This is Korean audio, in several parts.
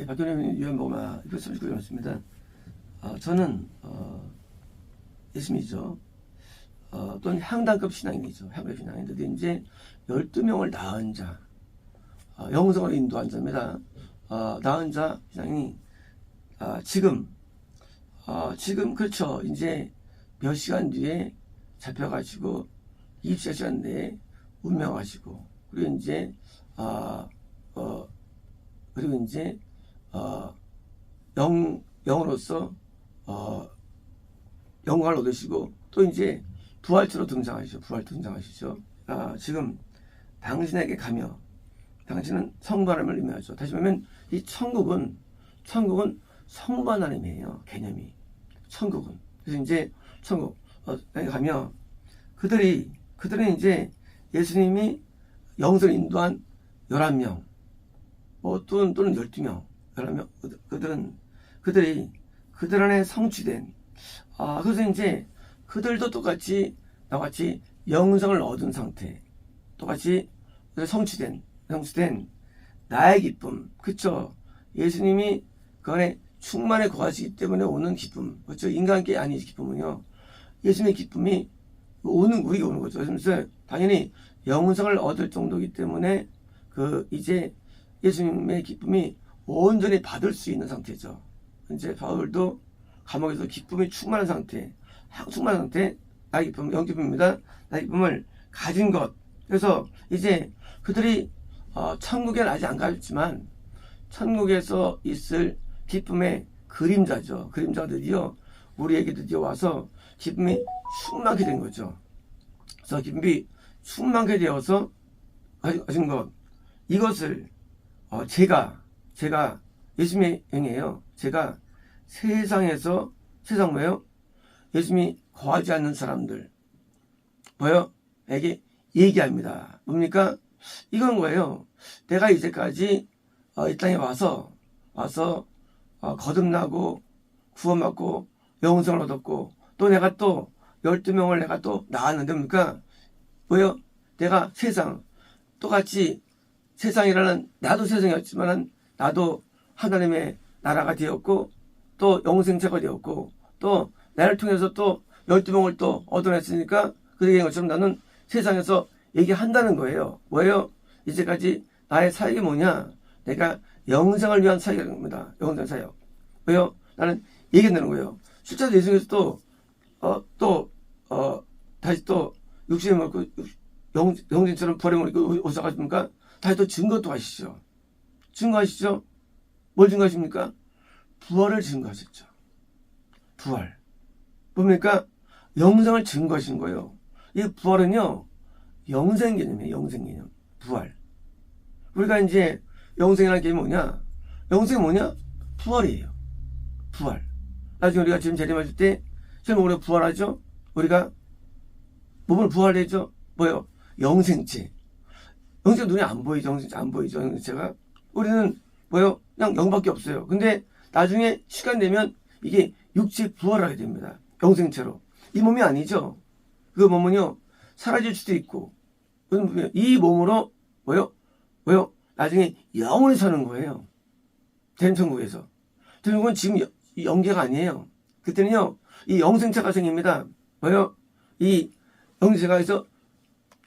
박근혜 위원 보마 239였습니다. 저는 예수님이죠. 또는 향단급 신앙인이죠. 향단급 신앙인인데 이제 12명을 낳은 자, 영성을 인도한 자입니다. 낳은 자 신앙인이 지금 그렇죠. 이제 몇 시간 뒤에 잡혀가지고 24시간 내에 운명하시고 그리고 이제 그리고 이제 영으로서 영광을 얻으시고 또 이제 부활체로 등장하시죠. 지금 당신에게 가며 당신은 성부 하나님을 의미하죠. 다시 말하면 이 천국은 성부 하나님이에요. 개념이 천국은. 그래서 이제 천국에 가며 그들은 이제 예수님이 영성을 인도한 11명 또는 12명 11명 그들 안에 성취된 그래서 이제 그들도 똑같이 나와 같이 영성을 얻은 상태 똑같이 성취된 나의 기쁨 그쵸. 예수님이 그 안에 충만에 거하시기 때문에 오는 기쁨 그렇죠. 인간께 아닌 기쁨은요 예수님의 기쁨이 우리가 오는 거죠. 그래서 당연히 영성을 얻을 정도이기 때문에 이제 예수님의 기쁨이 온전히 받을 수 있는 상태죠. 이제 바울도 감옥에서 기쁨이 충만한 상태 나의 기쁨, 영기쁨입니다. 나의 기쁨을 가진 것. 그래서 이제 그들이 천국에는 아직 안 갔지만 천국에서 있을 기쁨의 그림자죠. 그림자가 드디어 우리에게 드디어 와서 기쁨이 충만하게 된 거죠. 그래서 기쁨이 충만하게 되어서 가진 것. 이것을 제가 예수님의 영이에요. 제가 세상 뭐예요? 예수님이 거하지 않는 사람들 에게 얘기합니다. 뭡니까? 이건 거예요. 내가 이제까지 이 땅에 와서 거듭나고 구원받고 영생을 얻었고 또 내가 또 12명을 내가 또 낳았는데 뭡니까? 뭐예요? 내가 세상 똑같이 세상이라는 나도 세상이었지만 나도 하나님의 나라가 되었고 또 영생체가 되었고 또 나를 통해서 또 12명을 또 얻어냈으니까 그 얘기한 것처럼 나는 세상에서 얘기한다는 거예요. 뭐예요? 이제까지 나의 사역이 뭐냐? 내가 영생을 위한 사역인 겁니다. 영생 사역. 왜요? 나는 얘기한다는 거예요. 실제로 예수님께서 다시 또 육신을 먹고 영생처럼 버려먹고 오사가십니까? 다시 또 증거도 하시죠. 증거하시죠? 뭘 증거하십니까? 부활을 증거하셨죠. 부활. 뭡니까? 영생을 증거하신 거예요. 이 부활은요, 영생 개념이에요. 영생 개념. 부활. 우리가 이제 영생이라는 게 뭐냐? 영생이 뭐냐? 부활이에요. 부활. 나중에 우리가 지금 재림하실 때, 지금 우리가 부활하죠? 우리가 몸을 부활해죠? 뭐예요? 영생체. 영생 눈에 안 보이죠? 영생체 안 보이죠? 영생체가. 우리는 뭐예요? 그냥 영밖에 없어요. 근데 나중에 시간 되면 이게 육체 부활하게 됩니다. 영생체로. 이 몸이 아니죠? 그 몸은요, 사라질 수도 있고, 이 몸으로 뭐요? 나중에 영원히 사는 거예요. 대천국에서. 대천국은 지금 영계가 아니에요. 그때는요, 이 영생체가 생깁니다. 뭐요? 이 영생체가 해서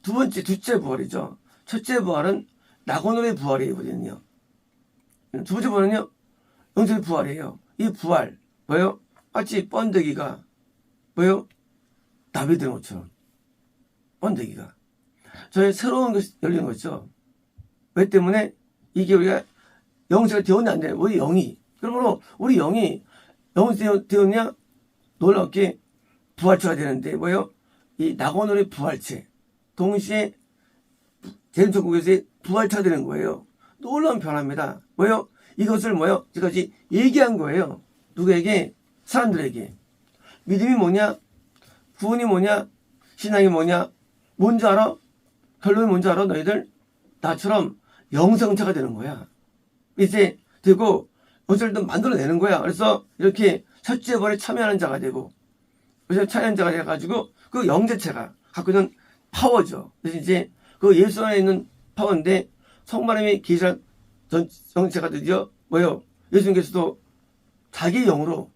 둘째 부활이죠. 첫째 부활은 낙원으로의 부활이에요, 우리는요. 두 번째 부활은요, 영생의 부활이에요. 이 부활, 뭐요? 마치 번데기가, 뭐요? 나비 되는 것처럼. 번데기가. 저의 새로운 것이 열리는 거죠. 왜 때문에? 이게 우리가 영생이 되었냐, 안 되냐. 우리 영이. 그러므로 우리 영이 영생이 되었냐? 놀랍게 부활체가 되는데, 뭐요? 이 낙원으로의 부활체. 동시에 대천국에서의 부활체가 되는 거예요. 놀라운 변화입니다. 뭐요? 이것을 뭐요? 지금까지 얘기한 거예요. 누구에게? 사람들에게. 믿음이 뭐냐? 구원이 뭐냐? 신앙이 뭐냐? 뭔지 알아? 결론이 뭔지 알아? 너희들? 나처럼 영생체가 되는 거야. 이제 되고 영생을 만들어내는 거야. 그래서 이렇게 첫째 부활에 참여하는 자가 되고 그래서 참여하는 자가 돼가지고 그 영제체가 갖고 있는 파워죠. 그래서 이제 그 예수 안에 있는 파워인데 성만함이 계시한 정체가 드디어 뭐예요? 예수님께서도 자기 영으로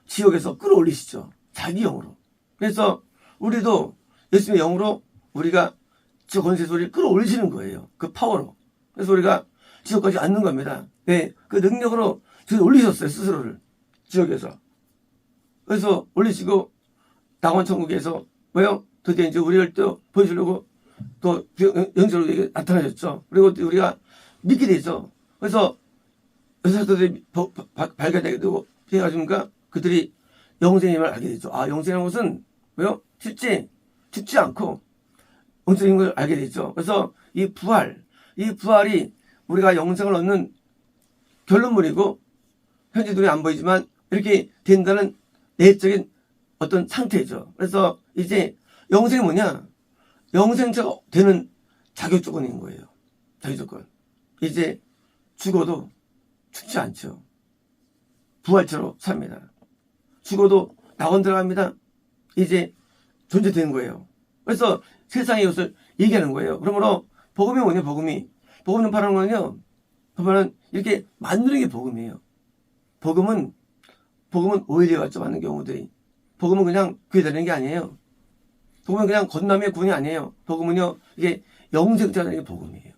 지옥에서 끌어올리시죠. 자기 영으로. 그래서 우리도 예수님의 영으로 우리가 저 권세 소리를 끌어올리시는 거예요. 그 파워로. 그래서 우리가 지옥까지 앉는 겁니다. 네, 그 능력으로 지금 올리셨어요. 스스로를. 지옥에서. 그래서 올리시고 낙원 천국에서 뭐요? 드디어 이제 우리를 또 보여주려고 또 영적으로 나타나셨죠. 그리고 우리가 믿게 되죠. 그래서 의사들이 발견되게 되고 해가지고니까 그들이 영생의 힘을 알게 되죠. 아, 영생이라는 것은 뭐요? 실제 죽지 않고 영생인 걸 알게 되죠. 그래서 이 부활이 우리가 영생을 얻는 결론물이고 현재 눈에 안 보이지만 이렇게 된다는 내적인 어떤 상태죠. 그래서 이제 영생이 뭐냐? 영생자가 되는 자격 조건인 거예요. 자격 조건. 이제 죽어도 죽지 않죠. 부활체로 삽니다. 죽어도 낙원 들어갑니다. 이제 존재되는 거예요. 그래서 세상에 이것을 얘기하는 거예요. 그러므로 복음이 뭐냐? 복음은 바라는 거는요. 보면은 이렇게 만드는 게 복음이에요. 복음은 오히려 같죠. 많은 경우들이. 복음은 그냥 구해달라는 게 아니에요. 복음은 그냥 건남의 구원이 아니에요. 복음은요. 이게 영생자라는 게 복음이에요.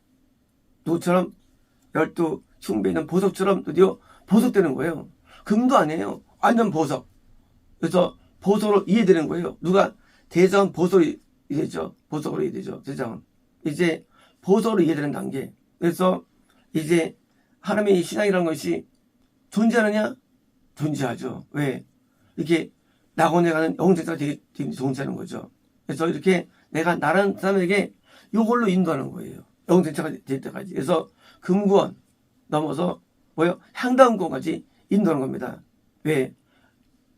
누구처럼 12 흉배에 있는 보석처럼 드디어 보석되는 거예요. 금도 아니에요. 완전 보석. 그래서 보석으로 이해되는 거예요. 누가 대장은 보석으로 이해되죠. 보석으로 이해되죠. 대장은. 이제 보석으로 이해되는 단계. 그래서 이제 하나님의 신앙이라는 것이 존재하느냐? 존재하죠. 왜? 이렇게 낙원에 가는 영생자가 되게 존재하는 거죠. 그래서 이렇게 내가 나라는 사람에게 이걸로 인도하는 거예요. 영생자가 될 때까지. 그래서 금구원 넘어서 뭐요? 향단구원까지 인도하는 겁니다. 왜?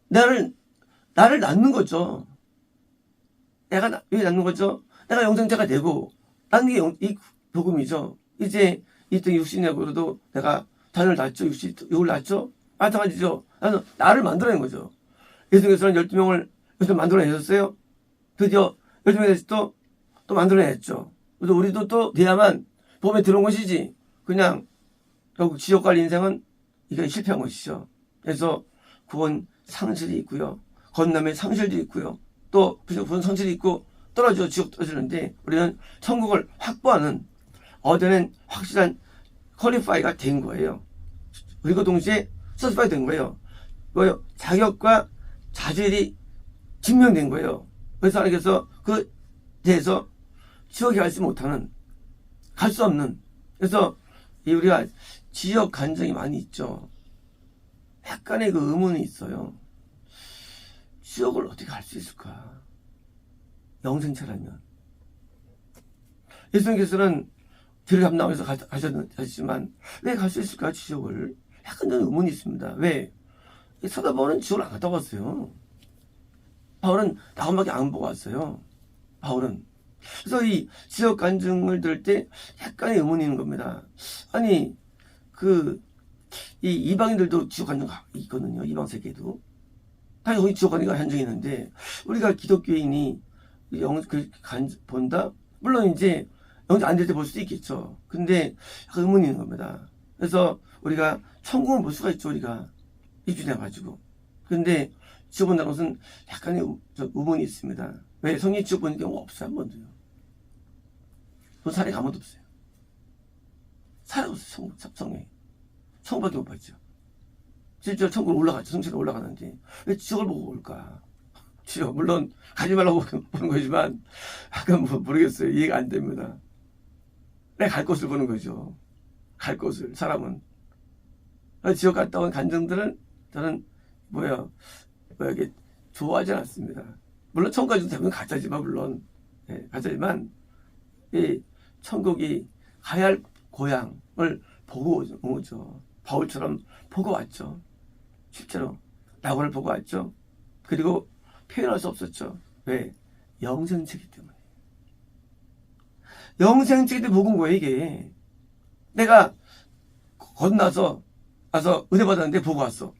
나를 낳는 거죠. 내가 왜 낳는 거죠? 내가 영생자가 되고 낳는 게 이 복음이죠. 이제 이때 육신약으로도 내가 자녀를 낳죠. 육을 낳죠. 마찬가지죠. 나를 만들어낸 거죠. 예수님께서는 12명을 만들어내셨어요. 드디어 12명에서 또 만들어냈죠. 그래서 우리도 또 돼야만 복음에 들어온 것이지. 그냥 결국 지옥 갈 인생은 이게 실패한 것이죠. 그래서 구원 상실이 있고요. 건남의 상실도 있고요. 또 구원 상실이 있고 떨어져 지옥 떨어지는데 우리는 천국을 확보하는 얻어낸 확실한 퀄리파이가 된 거예요. 그리고 동시에 서티파이 된 거예요. 뭐요? 자격과 자질이 증명된 거예요. 그래서 하나님께서 그 대해서 지옥에 갈지 못하는, 갈 수 없는. 그래서 우리가 지역 간증이 많이 있죠. 약간의 그 의문이 있어요. 지옥을 어떻게 갈 수 있을까? 영생차라면. 예수님께서는 뒤를 감당해서 가셨지만 왜 갈 수 있을까? 지옥을. 약간 저는 의문이 있습니다. 왜? 사도 바울은 지옥을 안 갔다 왔어요. 바울은 낙원밖에 안 보고 왔어요. 바울은. 그래서 이 지역 간증을 들을 때 약간의 의문이 있는 겁니다. 아니, 이 이방인들도 지옥 간증 있거든요. 이방 세계도. 당연히 거기 지옥 간증가 한정이 있는데, 우리가 기독교인이 본다? 물론 이제 영생 안 될 때 볼 수도 있겠죠. 근데 약간 의문이 있는 겁니다. 그래서 우리가 천국을 볼 수가 있죠. 우리가 입주해가지고. 근데 지옥 본다는 것은 약간의 의문이 있습니다. 왜? 성령이 지옥 보는 경우가 없어요. 한 번도요. 그 사례가 아무도 없어요. 사례가 없어요. 성령이. 천국밖에 못 봤죠. 실제로 천국으로 올라갔죠. 성체로 올라가는데 왜 지옥을 보고 올까? 지옥 물론 가지 말라고 보는 거지만 약간 모르겠어요. 이해가 안 됩니다. 왜 갈 곳을 보는 거죠. 갈 곳을. 사람은. 지옥 갔다 온 간증들은 저는 이게 좋아하지 않습니다. 물론 천국까지도 대부분 가짜지만 물론 가짜지만 이 천국이 가야 할 고향을 보고 오죠. 바울처럼 보고 왔죠. 실제로 낙원을 보고 왔죠. 그리고 표현할 수 없었죠. 왜? 영생체이기 때문에. 영생체이기 때문에 복은 거예요. 이게. 내가 건너서 와서 은혜 받았는데 보고 왔어.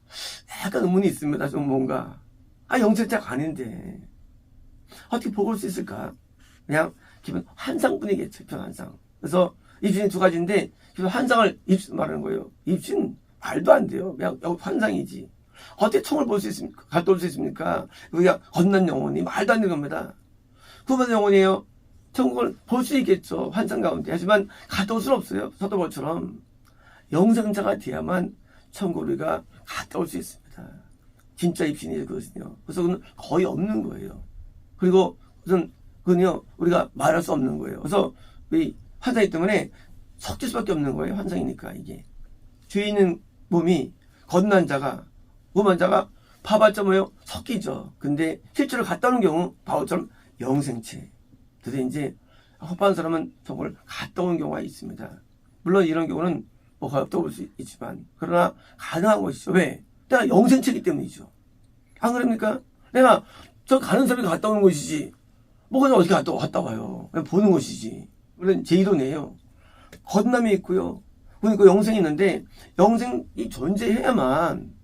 약간 의문이 있습니다. 좀 뭔가. 영생자가 아닌데 어떻게 보고 올 수 있을까? 그냥 기본 환상뿐이겠죠. 기본 환상. 그래서 입신이 두 가지인데 기본 환상을 말하는 거예요. 입신 말도 안 돼요. 그냥 환상이지. 어떻게 총을 볼 수 있습니까? 갔다 올 수 있습니까? 그냥 건넌 영혼이 말도 안 되는 겁니다. 구원받은 영혼이에요. 천국을 볼 수 있겠죠. 환상 가운데. 하지만 갔다 올 수는 없어요. 서도벌처럼. 영생자가 돼야만 천국을 우리가 갔다 올 수 있습니다. 진짜 입신이 그것은요. 그래서 그건 거의 없는 거예요. 그리고 그건요, 우리가 말할 수 없는 거예요. 그래서 이 환상이기 때문에 섞일 수밖에 없는 거예요. 환상이니까 이게. 죄 있는 몸이 거듭난 자가, 무한 자가 파봤자 뭐예요? 섞이죠. 근데 실제로 갔다 오는 경우 바울처럼 영생체. 그래서 이제 헛바른 사람은 저걸 갔다 오는 경우가 있습니다. 물론 이런 경우는 뭐 갔다 올 수 있지만 그러나 가능한 것이죠. 왜? 내가 영생체이기 때문이죠. 안 그럽니까? 내가 저 가는 사람이 갔다 오는 것이지. 뭐가 어떻게 갔다 와요. 그냥 보는 것이지. 물론 제 이론이에요. 거듭남이 있고요. 그러니까 영생이 있는데 영생이 존재해야만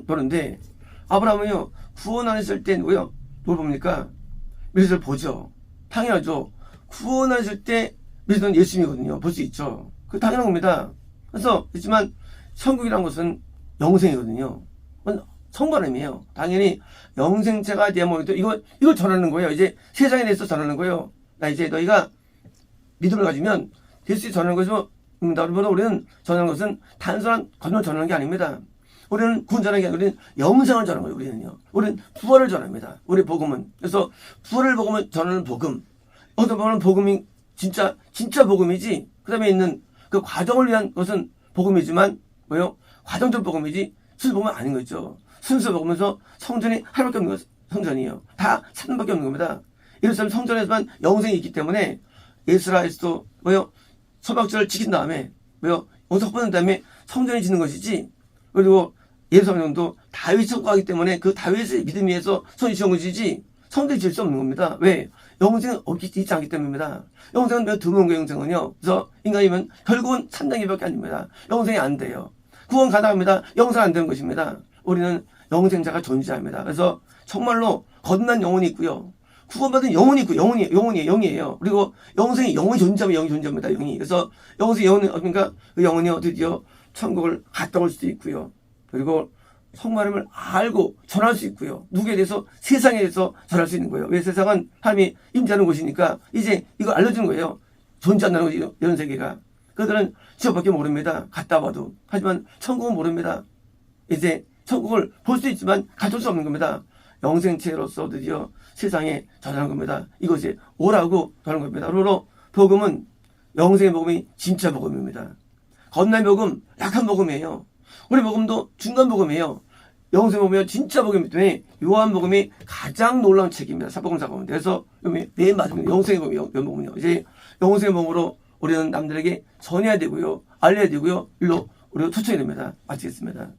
그런데 아브라함은요 구원 안 했을 때 누구요? 뭘 봅니까? 미래를 보죠. 당연하죠. 구원 안 했을 때 미래는 예수님이거든요. 볼 수 있죠. 그 당연한 겁니다. 그래서 그렇지만 천국이란 것은 영생이거든요. 성관음이에요. 당연히 영생체가 되면 이걸 전하는 거예요. 이제 세상에 대해서 전하는 거예요. 나 이제 너희가 믿음을 가지면 예수 전하는 것이고 나보다 우리는 전하는 것은 단순한 것만 전하는 게 아닙니다. 우리는 구원 전하는 게 아니라 우리는 영생을 전하는 거예요. 우리는요. 우리는 부활을 전합니다. 우리 복음은. 그래서 부활을 복음을 전하는 복음. 어떤 복음은 복음이 진짜 복음이지. 그 다음에 있는 그 과정을 위한 것은 복음이지만 뭐요? 과정적 복음이지 순수 복음은 아닌 거죠. 순수 복음에서 성전이 하나밖에 없는 거 성전이에요. 다 산밖에 없는 겁니다. 이렇다면 성전에서만 영생이 있기 때문에 예수라에서도 뭐요? 서막절을 지킨 다음에 뭐요? 영성 받은 다음에 성전이 짓는 것이지. 그리고 예루살렘도 다윗이 청구하기 때문에 그 다윗의 믿음 위에서 성전이 지은 것이지 성전이 지을 수 없는 겁니다. 왜? 영생은 있지 않기 때문입니다. 영생은 매우 드문 거예요. 영생은요. 그래서 인간이면 결국은 3단계밖에 아닙니다. 영생이 안 돼요. 구원 가능합니다. 영생 안 되는 것입니다. 우리는 영생자가 존재합니다. 그래서 정말로 거듭난 영혼이 있고요. 구원받은 영혼이 있고 영이에요. 그리고 영생이 영혼이 존재하면 영이 존재합니다. 영이. 그래서 영생이 영혼이 어떻습니까? 그 영혼이 드디어 천국을 갔다 올 수도 있고요. 그리고 성만음을 알고 전할 수 있고요. 누구에 대해서 세상에 대해서 전할 수 있는 거예요. 왜? 세상은 하나님이 임재하는 곳이니까 이제 이거 알려주는 거예요. 존재한다는 거지 이런 세계가. 그들은 지옥밖에 모릅니다. 갔다 와도. 하지만 천국은 모릅니다. 이제 천국을 볼 수 있지만 가질 수 없는 겁니다. 영생체로서 드디어 세상에 전하는 겁니다. 이것이 오라고 전하는 겁니다. 그러므로 복음은 영생의 복음이 진짜 복음입니다. 건난 복음 약한 복음이에요. 우리 복음도 중간 복음이에요. 영생 복음이 진짜 복음이기 때문에 요한 복음이 가장 놀라운 책입니다. 사복음 가운데. 그래서 맨 마지막에 영생의 복음이요. 이제 영생의 복음으로 우리는 남들에게 전해야 되고요. 알려야 되고요. 일로 우리가 초청해야 됩니다. 마치겠습니다.